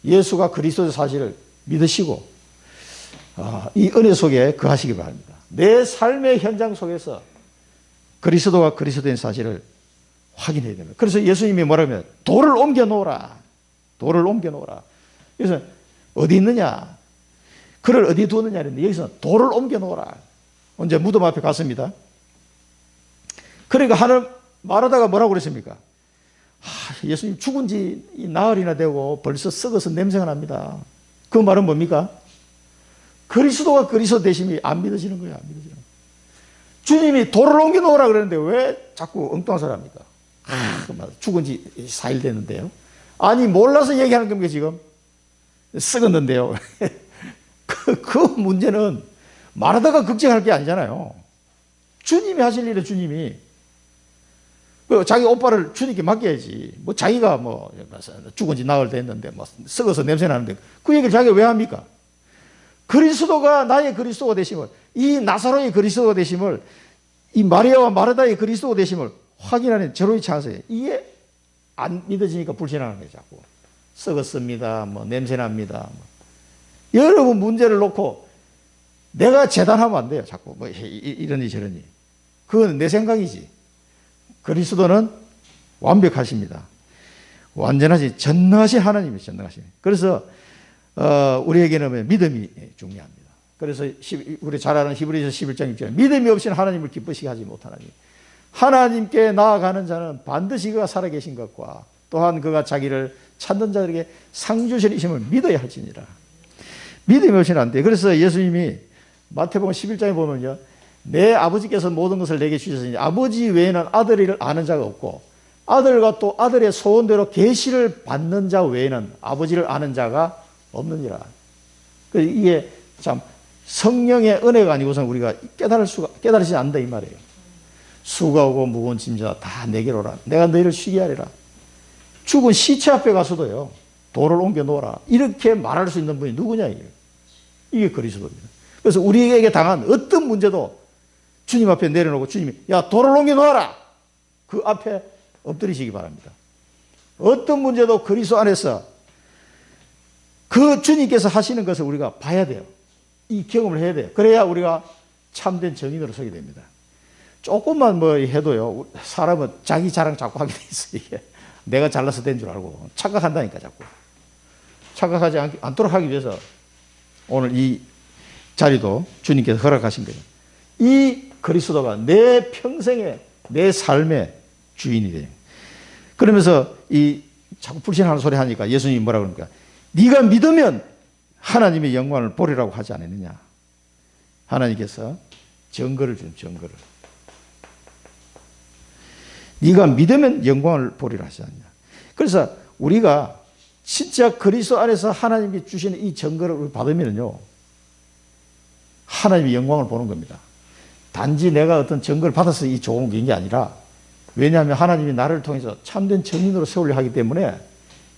예수가 그리스도의 사실을 믿으시고 이 은혜 속에 거하시기 바랍니다. 내 삶의 현장 속에서 그리스도가 그리스도인 사실을 확인해야 됩니다. 그래서 예수님이 뭐라면 돌을 옮겨 놓으라. 돌을 옮겨 놓으라. 그래서 어디 있느냐? 그를 어디 두었느냐 했는데 여기서 돌을 옮겨 놓으라. 언제 무덤 앞에 갔습니다. 그러니까 하늘 말하다가 뭐라고 그랬습니까? 예수님 죽은 지 나흘이나 되고 벌써 썩어서 냄새가 납니다. 그 말은 뭡니까? 그리스도가 그리스도 되심이 안 믿어지는 거예요. 안 믿어지는 거예요. 주님이 돌을 옮겨 놓으라 그러는데 왜 자꾸 엉뚱한 소리 합니까? 죽은 지 4일 됐는데요. 아니 몰라서 얘기하는 겁니까 지금? 썩었는데요. 그 문제는 말하다가 걱정할 게 아니잖아요. 주님이 하실 일은 주님이 자기 오빠를 주님께 맡겨야지. 뭐 자기가 뭐 죽은 지 나흘 됐는데 뭐 썩어서 냄새 나는데 그 얘기를 자기가 왜 합니까? 그리스도가 나의 그리스도가 되심을, 이 나사로의 그리스도가 되심을, 이 마리아와 마르다의 그리스도가 되심을 확인하는 저로의 찬스예요. 이게 안 믿어지니까 불신하는 거예요. 자꾸 썩었습니다. 뭐 냄새 납니다. 여러분 문제를 놓고 내가 재단하면 안 돼요. 자꾸 뭐 이러니 저러니. 그건 내 생각이지. 그리스도는 완벽하십니다. 완전하신 전능하신 하나님이 전능하신. 그래서 우리에게는 믿음이 중요합니다. 그래서 우리 잘 아는 히브리서 11장 6절 믿음이 없이는 하나님을 기쁘시게 하지 못하나니 하나님께 나아가는 자는 반드시 그가 살아계신 것과 또한 그가 자기를 찾는 자들에게 상 주시심을 믿어야 할지니라. 믿음이 없이는 안 돼요. 그래서 예수님이 마태복음 11장에 보면요. 내 아버지께서 모든 것을 내게 주셨으니 아버지 외에는 아들을 아는 자가 없고 아들과 또 아들의 소원대로 계시를 받는 자 외에는 아버지를 아는 자가 없느니라. 이게 참 성령의 은혜가 아니고선 우리가 깨달으지 않는다 이 말이에요. 수고하고 무거운 짐자 다 내게로 오라. 내가 너희를 쉬게 하리라. 죽은 시체 앞에 가서도요. 돌을 옮겨 놓으라. 이렇게 말할 수 있는 분이 누구냐 이게 그리스도입니다. 그래서 우리에게 당한 어떤 문제도 주님 앞에 내려놓고 주님이 야 돌을 옮겨 놓아라. 그 앞에 엎드리시기 바랍니다. 어떤 문제도 그리스도 안에서 그 주님께서 하시는 것을 우리가 봐야 돼요. 이 경험을 해야 돼요. 그래야 우리가 참된 정인으로 서게 됩니다. 조금만 뭐 해도요, 사람은 자기 자랑 자꾸 하게 돼 있어요. 이게 내가 잘나서 된 줄 알고 착각한다니까. 자꾸 착각하지 않도록 하기 위해서 오늘 이 자리도 주님께서 허락하신 거예요. 이 그리스도가 내 평생의 내 삶의 주인이 돼요. 그러면서 이 자꾸 불신하는 소리 하니까 예수님이 뭐라 그러니까, 네가 믿으면 하나님의 영광을 보리라고 하지 않았느냐. 하나님께서 증거를 준 증거를. 네가 믿으면 영광을 보리라 하지 않느냐. 그래서 우리가 진짜 그리스도 안에서 하나님이 주시는 이 증거를 받으면요, 하나님의 영광을 보는 겁니다. 단지 내가 어떤 증거를 받아서 이 좋은 게 아니라, 왜냐하면 하나님이 나를 통해서 참된 증인으로 세우려 하기 때문에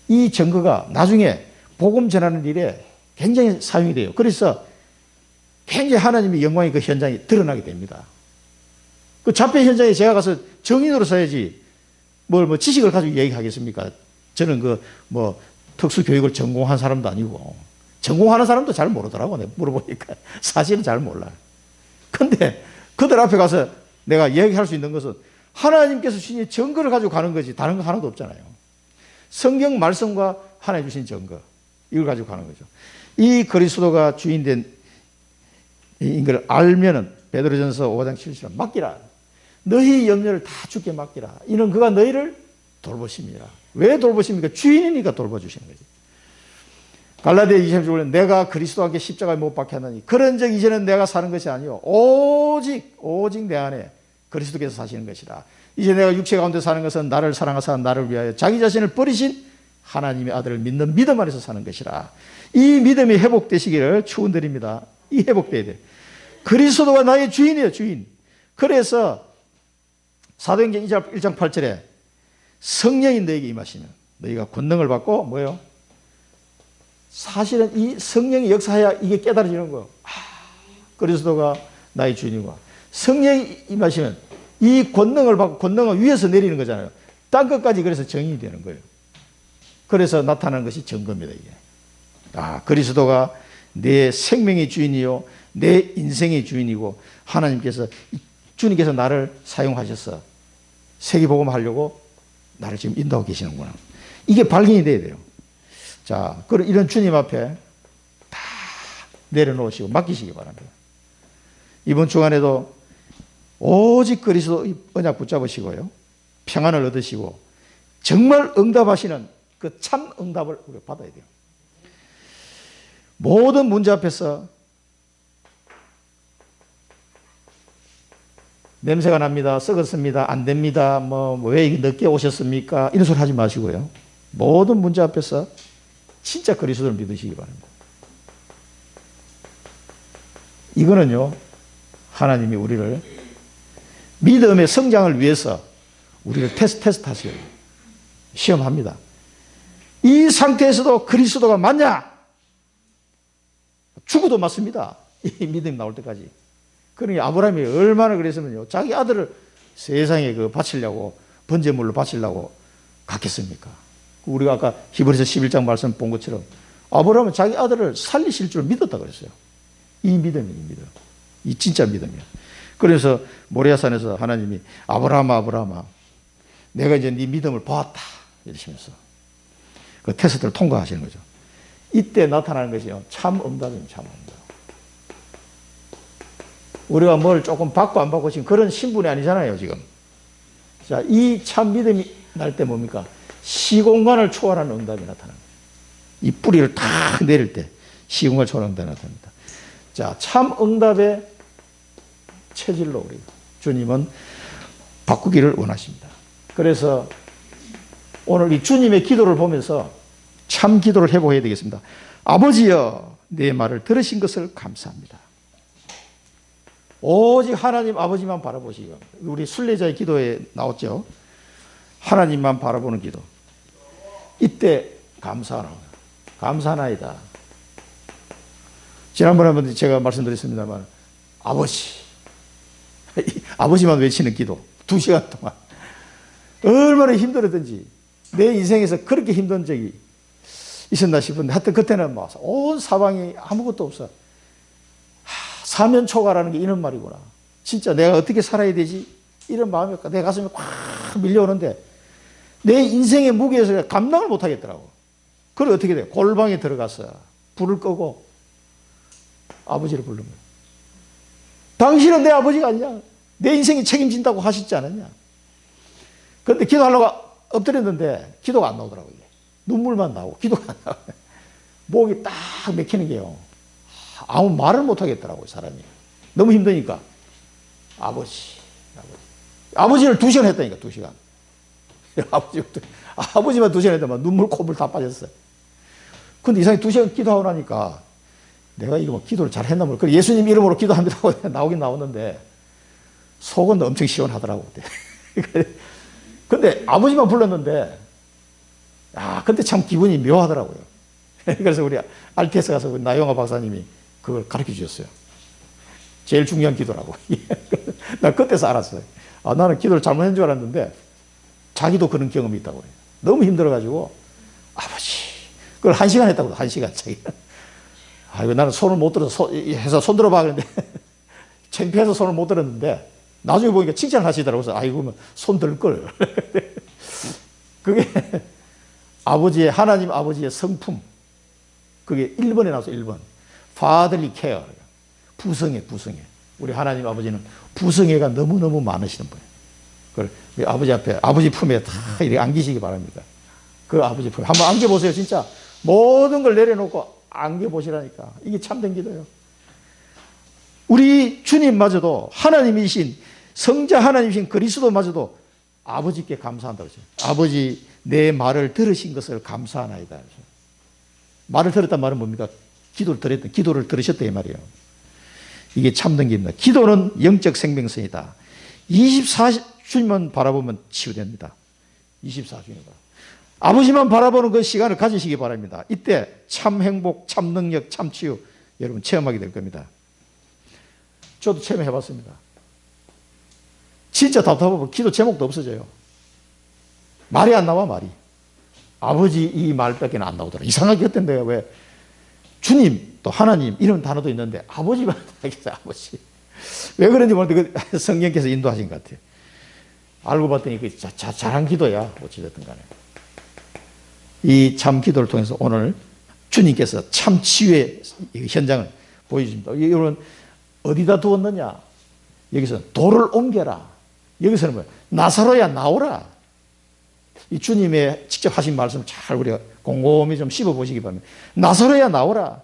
이 증거가 나중에 복음 전하는 일에 굉장히 사용이 돼요. 그래서 굉장히 하나님의 영광이 그 현장에 드러나게 됩니다. 그 잡혀 현장에 제가 가서 증인으로 서야지 뭘 지식을 가지고 얘기하겠습니까? 저는 특수 교육을 전공한 사람도 아니고, 전공하는 사람도 잘 모르더라고. 내가 물어보니까 사실은 잘 몰라. 근데 그들 앞에 가서 내가 얘기할 수 있는 것은 하나님께서 주신 증거를 가지고 가는 거지, 다른 거 하나도 없잖아요. 성경 말씀과 하나님 주신 증거, 이걸 가지고 가는 거죠. 이 그리스도가 주인된 이걸 알면은 베드로전서 5장 7절 맡기라. 너희 염려를 다 주께 맡기라. 이는 그가 너희를 돌보십니다. 왜 돌보십니까? 주인이니까 돌봐주시는 거지. 갈라디아 2:16은 내가 그리스도와 함께 십자가에 못 박혔나니 그런즉 이제는 내가 사는 것이 아니요 오직 내 안에 그리스도께서 사시는 것이라. 이제 내가 육체 가운데 사는 것은 나를 사랑하사 나를 위하여 자기 자신을 버리신 하나님의 아들을 믿는 믿음 안에서 사는 것이라. 이 믿음이 회복되시기를 축원드립니다. 이 회복돼야 돼요. 그리스도가 나의 주인이에요, 주인. 그래서 사도행전 1장 8절에 성령이 너에게 임하시면 너희가 권능을 받고 뭐예요? 사실은 이 성령이 역사해야 이게 깨달아지는 거예요. 그리스도가 나의 주인이고, 성령이 임하시면 이 권능을 받고, 권능은 위에서 내리는 거잖아요. 땅 끝까지 그래서 정인이 되는 거예요. 그래서 나타나는 것이 증거입니다, 이게. 그리스도가 내 생명의 주인이요, 내 인생의 주인이고, 주님께서 나를 사용하셔서 세계복음 하려고 나를 지금 인도하고 계시는구나. 이게 발견이 돼야 돼요. 자, 이런 주님 앞에 다 내려놓으시고 맡기시기 바랍니다. 이번 주간에도 오직 그리스도 언약 붙잡으시고요, 평안을 얻으시고 정말 응답하시는 그 참 응답을 우리가 받아야 돼요. 모든 문제 앞에서 냄새가 납니다, 썩었습니다, 안 됩니다, 왜 늦게 오셨습니까? 이런 소리 하지 마시고요. 모든 문제 앞에서 진짜 그리스도를 믿으시기 바랍니다. 이거는요, 하나님이 우리를 믿음의 성장을 위해서 우리를 테스트하세요. 시험합니다. 이 상태에서도 그리스도가 맞냐? 죽어도 맞습니다. 이 믿음이 나올 때까지. 그러니 아브라함이 얼마나 그랬으면요, 자기 아들을 세상에 바치려고, 번제물로 바치려고 갔겠습니까? 우리가 아까 히브리서 11장 말씀 본 것처럼 아브라함은 자기 아들을 살리실 줄 믿었다 그랬어요. 이 믿음이에요, 믿음. 이 진짜 믿음이에요. 그래서 모리아산에서 하나님이 아브라함아, 내가 이제 네 믿음을 보았다 이러시면서 그 테스트를 통과하시는 거죠. 이때 나타나는 것이요, 참 응답입니다. 참 응답. 우리가 뭘 조금 받고 안 받고 지금 그런 신분이 아니잖아요, 지금. 자, 이 참 믿음이 날 때 뭡니까? 시공간을 초월하는 응답이 나타납니다. 이 뿌리를 탁 내릴 때 시공간을 초월하는 응답이 나타납니다. 자, 참 응답의 체질로 우리 주님은 바꾸기를 원하십니다. 그래서 오늘 이 주님의 기도를 보면서 참 기도를 해보아야 되겠습니다. 아버지여, 내 말을 들으신 것을 감사합니다. 오직 하나님 아버지만 바라보시기 바랍니다. 우리 순례자의 기도에 나왔죠. 하나님만 바라보는 기도. 이때 감사하나이다. 지난번에 한번 제가 말씀드렸습니다만, 아버지만 외치는 기도 2시간 동안 얼마나 힘들었든지, 내 인생에서 그렇게 힘든 적이 있었나 싶은데, 하여튼 그때는 온 사방이 아무것도 없어. 사면초가라는 게 이런 말이구나. 진짜 내가 어떻게 살아야 되지? 이런 마음이 내 가슴에 꽉 밀려오는데 내 인생의 무게에서 감당을 못 하겠더라고. 그래 어떻게 돼? 골방에 들어가서 불을 끄고 아버지를 부르는 거야. 당신은 내 아버지가 아니냐? 내 인생이 책임진다고 하셨지 않았냐? 그런데 기도하려고 엎드렸는데 기도가 안 나오더라고요. 눈물만 나오고 기도가 안 나와요. 목이 딱 맥히는 게요. 아무 말을 못 하겠더라고요, 사람이. 너무 힘드니까. 아버지를 2시간 했다니까, 2시간. 아버지만 2시간 했더만 눈물, 콧물 다 빠졌어요. 근데 이상하게 2시간 기도하고 나니까 내가 이거 뭐 기도를 잘 했나 모르겠어. 예수님 이름으로 기도합니다 하고 나오긴 나오는데 속은 엄청 시원하더라고. 근데 아버지만 불렀는데, 근데 참 기분이 묘하더라고요. 그래서 우리 RPS 가서 나영아 박사님이 그걸 가르쳐 주셨어요. 제일 중요한 기도라고. 나 그때서 알았어요. 나는 기도를 잘못한 줄 알았는데 자기도 그런 경험이 있다고 그래요. 너무 힘들어가지고 아버지 그걸 1시간 했다고. 1시간 자기가. 이거 나는 손을 못 들어서 해서 손 들어봐 그랬는데 창피해서 손을 못 들었는데 나중에 보니까 칭찬하시더라고요. 그래서 아이고 손 들 걸. 그게 하나님 아버지의 성품. 그게 1번에 나와서 1번. Fatherly care. 부성애. 우리 하나님 아버지는 부성애가 너무너무 많으시는 분이에요. 그걸 아버지 앞에, 아버지 품에 다 이렇게 안기시기 바랍니다. 그 아버지 품에. 한번 안겨보세요, 진짜. 모든 걸 내려놓고 안겨보시라니까. 이게 참된 기도예요. 우리 주님마저도 하나님이신, 성자 하나님이신 그리스도마저도 아버지께 감사한다고 했어요. 아버지, 내 말을 들으신 것을 감사하나이다. 말을 들었단 말은 뭡니까? 기도를 들으셨다 이 말이에요. 이게 참된 기도입니다. 기도는 영적 생명선이다. 24주님만 바라보면 치유됩니다. 24주님만. 아버지만 바라보는 그 시간을 가지시기 바랍니다. 이때 참 행복, 참 능력, 참 치유 여러분 체험하게 될 겁니다. 저도 체험해봤습니다. 진짜 답답하고 기도 제목도 없어져요. 말이 안 나와, 말이. 아버지 이 말밖에 안 나오더라. 이상하게 했던데요. 왜? 주님, 또 하나님 이런 단어도 있는데 아버지만 하겠어요. 아버지. 왜 그런지 모르는데 그 성령께서 인도하신 것 같아요. 알고 봤더니 그 잘한 기도야. 어찌됐든 간에. 이 참 기도를 통해서 오늘 주님께서 참 치유의 현장을 보여줍니다. 여러분 어디다 두었느냐? 여기서 돌을 옮겨라. 여기서는 뭐야? 나사로야 나오라. 이 주님의 직접 하신 말씀 잘 우리가 곰곰이 좀 씹어보시기 바랍니다. 나사로야 나오라.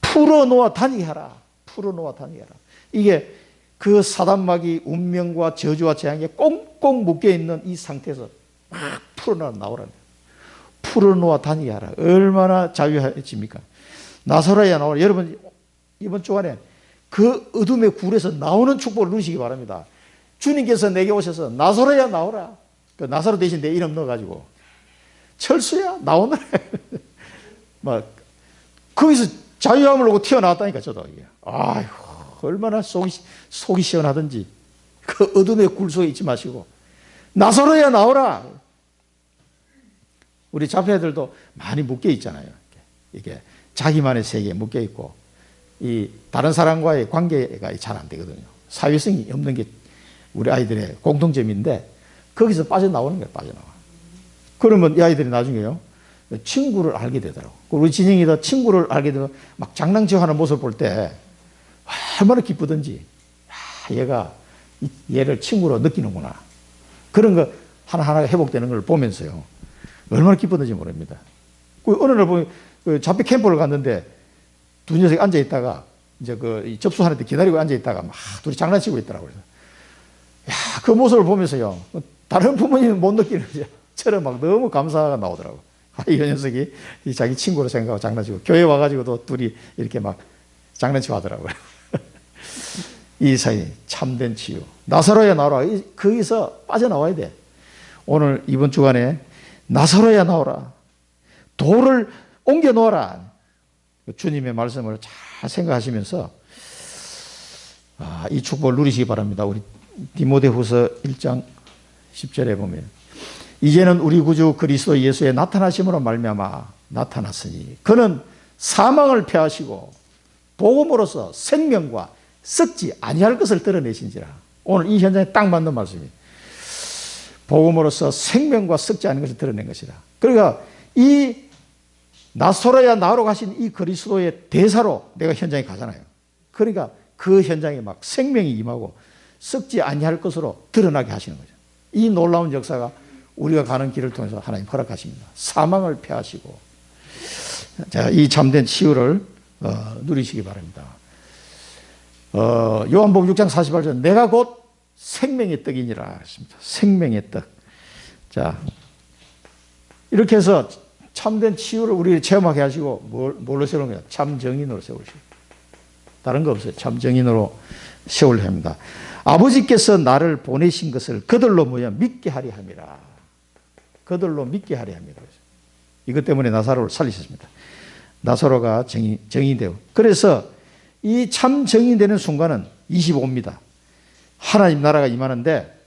풀어놓아 다니게 하라. 풀어놓아 다니게 하라. 이게 그 사단마귀 운명과 저주와 재앙에 꽁꽁 묶여있는 이 상태에서 막 풀어놓아 나오라. 풀어놓아 다니게 하라. 얼마나 자유해집니까? 나사로야 나오라. 여러분 이번 주간에 그 어둠의 굴에서 나오는 축복을 누리시기 바랍니다. 주님께서 내게 오셔서 나사로야 나오라. 그 나사로 대신 내 이름 넣어가지고 철수야 나오너라. 막 거기서 자유함을 얻고 튀어나왔다니까 저도 이게. 아이고 얼마나 속이 시원하든지 그 어둠의 굴 속에 있지 마시고 나사로야 나오라. 우리 자폐아들도 많이 묶여 있잖아요. 이게 자기만의 세계에 묶여 있고 이 다른 사람과의 관계가 잘 안 되거든요. 사회성이 없는 게 우리 아이들의 공통점인데 거기서 빠져나오는 거예요. 빠져나와. 그러면 이 아이들이 나중에요 친구를 알게 되더라고. 우리 진영이도 친구를 알게 되면 막 장난치고 모습을 볼 때 얼마나 기쁘든지 얘가 얘를 친구로 느끼는구나. 그런 거 하나하나 회복되는 걸 보면서요 얼마나 기쁘든지 모릅니다. 어느 날 보면 자폐 캠프를 갔는데 두 녀석이 앉아 있다가 이제 그 접수하는데 기다리고 앉아 있다가 막 둘이 장난치고 있더라고요. 야, 그 모습을 보면서요 다른 부모님은 못 느끼는 것처럼 막 너무 감사가 나오더라고. 이 녀석이 자기 친구로 생각하고 장난치고 교회 와가지고도 둘이 이렇게 막 장난치고 하더라고요. 이 사이 참된 치유. 나사로야 나오라. 거기서 빠져나와야 돼. 오늘 이번 주간에 나사로야 나오라. 돌을 옮겨 놓아라. 주님의 말씀을 잘 생각하시면서 이 축복을 누리시기 바랍니다. 우리 디모데후서 1장 10절에 보면 이제는 우리 구주 그리스도 예수의 나타나심으로 말미암아 나타났으니 그는 사망을 패하시고 복음으로써 생명과 썩지 아니할 것을 드러내신지라. 오늘 이 현장에 딱 맞는 말씀이에요. 복음으로서 생명과 썩지 않은 것을 드러낸 것이라. 그러니까 이 나사로야 나로 가신 이 그리스도의 대사로 내가 현장에 가잖아요. 그러니까 그 현장에 막 생명이 임하고 썩지 아니할 것으로 드러나게 하시는 거죠. 이 놀라운 역사가 우리가 가는 길을 통해서 하나님 허락하십니다. 사망을 패하시고, 자, 이 참된 치유를 누리시기 바랍니다. 요한복음 6장 48절, 내가 곧 생명의 떡이니라 했습니다. 생명의 떡. 자, 이렇게 해서 참된 치유를 우리 체험하게 하시고, 뭘로 세우는 거예요? 참 정인으로 세우시고. 다른 거 없어요. 참 정인으로 세우려 합니다. 아버지께서 나를 보내신 것을 그들로 믿게 하리 함이라. 그들로 믿게 하리 합니다. 이것 때문에 나사로를 살리셨습니다. 나사로가 정인이 되고. 그래서 이 참 정인이 되는 순간은 25입니다. 하나님 나라가 임하는데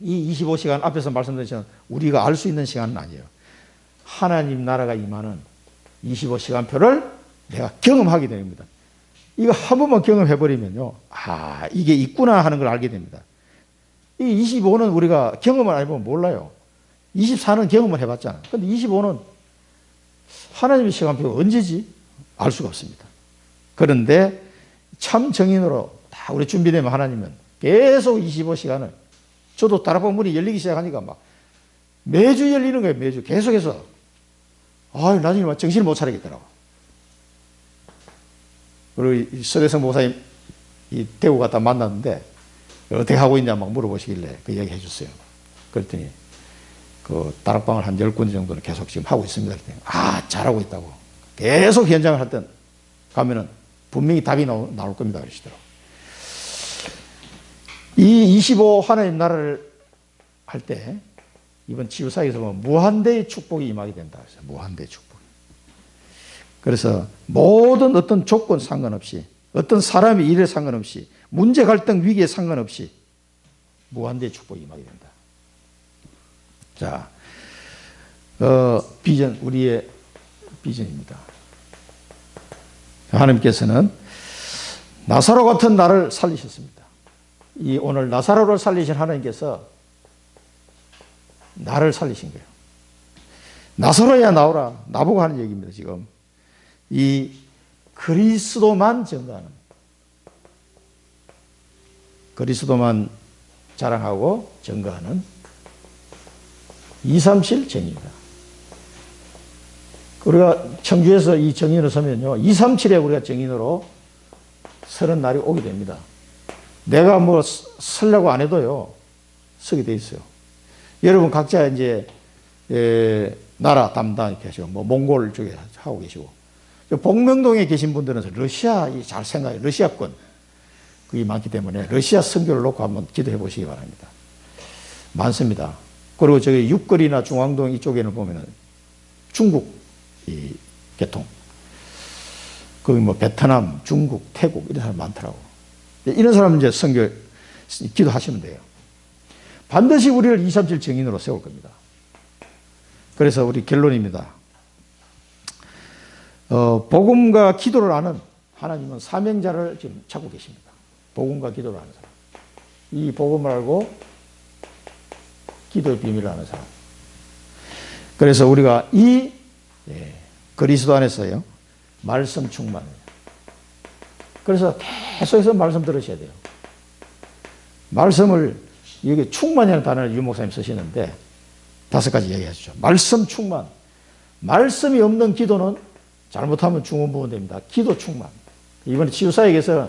이 25시간 앞에서 말씀드린 우리가 알 수 있는 시간은 아니에요. 하나님 나라가 임하는 25시간표를 내가 경험하게 됩니다. 이거 한 번만 경험해버리면요. 아, 이게 있구나 하는 걸 알게 됩니다. 이 25는 우리가 경험을 안 해보면 몰라요. 24는 경험을 해봤잖아. 근데 25는 하나님의 시간표가 언제지? 알 수가 없습니다. 그런데 참 정인으로 다 우리 준비되면 하나님은 계속 25시간을, 저도 다락방 문이 열리기 시작하니까 막 매주 열리는 거예요. 매주 계속해서. 아, 나중에 막 정신을 못 차리겠더라고. 그리고 서대성 목사님 이 대구 갔다 만났는데 어떻게 하고 있냐 막 물어보시길래 그 얘기 해줬어요. 그랬더니 그 다락방을 한 10군데 정도는 계속 지금 하고 있습니다. 그랬더니 아, 잘하고 있다고. 계속 현장을 할 때 가면은 분명히 답이 나올 겁니다. 그러시더라고요. 이 25 하나님 나라를 할 때 이번 치유사역에서 보면 무한대의 축복이 임하게 된다. 무한대의 축복. 그래서 모든 어떤 조건 상관없이, 어떤 사람의 일에 상관없이, 문제 갈등 위기에 상관없이 무한대의 축복이 임하게 된다. 자, 비전, 우리의 비전입니다. 하나님께서는 나사로 같은 나를 살리셨습니다. 이 오늘 나사로를 살리신 하나님께서 나를 살리신 거예요. 나사로야 나오라. 나보고 하는 얘기입니다, 지금. 이 그리스도만 증거하는, 그리스도만 자랑하고 증거하는 237 정의입니다. 우리가 청주에서 이 정인으로 서면요, 237에 우리가 정인으로 서는 날이 오게 됩니다. 내가 뭐 서려고 안 해도요, 서게 돼 있어요. 여러분 각자 이제 나라 담당 이렇게 하시고, 뭐 몽골 쪽에 하고 계시고, 복명동에 계신 분들은 러시아 잘 생각해요. 러시아권 그게 많기 때문에 러시아 선교를 놓고 한번 기도해 보시기 바랍니다. 많습니다. 그리고 저기 육거리나 중앙동 이쪽에는 보면은 중국 이 계통, 거기 뭐 베트남, 중국, 태국 이런 사람 많더라고. 이런 사람은 이제 선교 기도하시면 돼요. 반드시 우리를 237 정인으로 세울 겁니다. 그래서 우리 결론입니다. 복음과 기도를 아는 하나님은 사명자를 지금 찾고 계십니다. 복음과 기도를 아는 사람. 이 복음을 알고 기도의 비밀을 아는 사람. 그래서 우리가 이 그리스도 안에서요, 말씀 충만이에요. 그래서 계속해서 말씀 들으셔야 돼요. 말씀을, 여기 충만이라는 단어를 유 목사님 쓰시는데 5가지 얘기하시죠. 말씀 충만. 말씀이 없는 기도는 잘못하면 중원부원됩니다. 기도 충만. 이번에 치유사역에서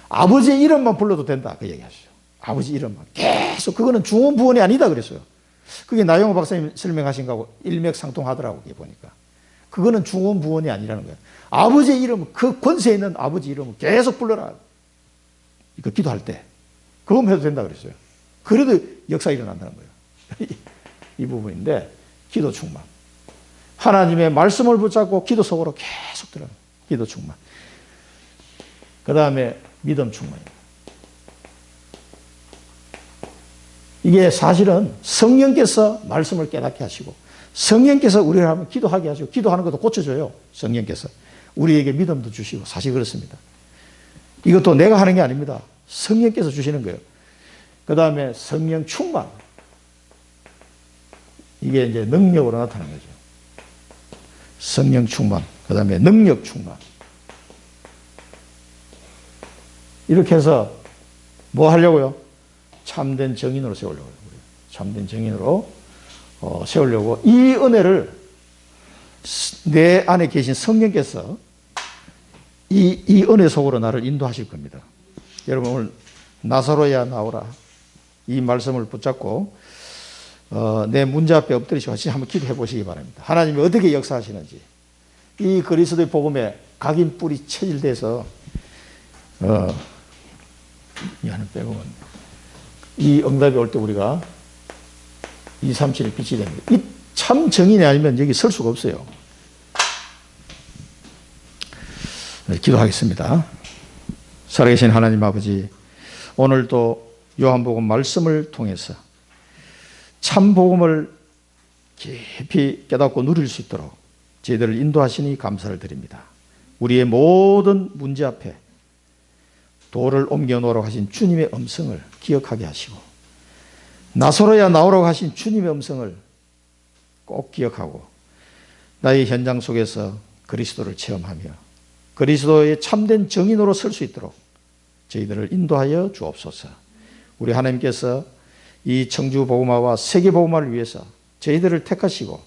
아버지의 이름만 불러도 된다. 그 얘기 하시죠. 아버지 이름만. 계속 그거는 중원부원이 아니다 그랬어요. 그게 나영호 박사님 설명하신 거하고 일맥상통하더라고, 보니까. 그거는 중원부원이 아니라는 거예요. 아버지의 이름, 그 권세 있는 아버지 이름을 계속 불러라. 이거 기도할 때. 그거만 해도 된다 그랬어요. 그래도 역사 일어난다는 거예요. 이 부분인데, 기도 충만. 하나님의 말씀을 붙잡고 기도 속으로 계속 들어가요. 기도 충만. 그 다음에 믿음 충만입니다. 이게 사실은 성령께서 말씀을 깨닫게 하시고, 성령께서 우리를 하면 기도하게 하시고, 기도하는 것도 고쳐줘요. 성령께서. 우리에게 믿음도 주시고, 사실 그렇습니다. 이것도 내가 하는 게 아닙니다. 성령께서 주시는 거예요. 그 다음에 성령 충만. 이게 이제 능력으로 나타나는 거죠. 성령 충만. 그 다음에 능력 충만. 이렇게 해서 뭐 하려고요? 참된 정인으로 세우려고요. 참된 정인으로 세우려고 이 은혜를 내 안에 계신 성령께서 이 은혜 속으로 나를 인도하실 겁니다. 여러분 오늘 나사로야 나오라 이 말씀을 붙잡고 내 문제 앞에 엎드리시고 같이 한번 기도해 보시기 바랍니다. 하나님이 어떻게 역사하시는지 이 그리스도의 복음에 각인 뿌리 체질돼서 이 하나 빼고는 이 응답이 올 때 우리가 237의 빛이 됩니다. 이 참 정인이 아니면 여기 설 수가 없어요. 네, 기도하겠습니다. 살아계신 하나님 아버지, 오늘도 요한복음 말씀을 통해서 참 복음을 깊이 깨닫고 누릴 수 있도록 저희들을 인도하시니 감사를 드립니다. 우리의 모든 문제 앞에 돌을 옮겨 놓으라고 하신 주님의 음성을 기억하게 하시고 나서로야 나오라고 하신 주님의 음성을 꼭 기억하고 나의 현장 속에서 그리스도를 체험하며 그리스도의 참된 정인으로 설 수 있도록 저희들을 인도하여 주옵소서. 우리 하나님께서 이 청주 복음화와 세계 복음화를 위해서 저희들을 택하시고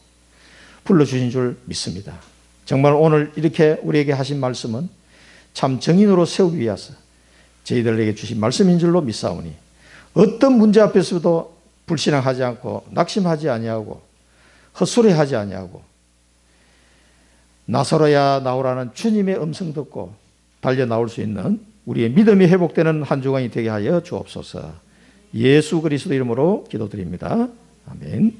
불러주신 줄 믿습니다. 정말 오늘 이렇게 우리에게 하신 말씀은 참 정인으로 세우기 위해서 저희들에게 주신 말씀인 줄로 믿사오니 어떤 문제 앞에서도 불신앙하지 않고 낙심하지 아니하고 헛소리하지 아니하고 나서로야 나오라는 주님의 음성 듣고 달려 나올 수 있는 우리의 믿음이 회복되는 한 주간이 되게 하여 주옵소서. 예수 그리스도 이름으로 기도드립니다. 아멘.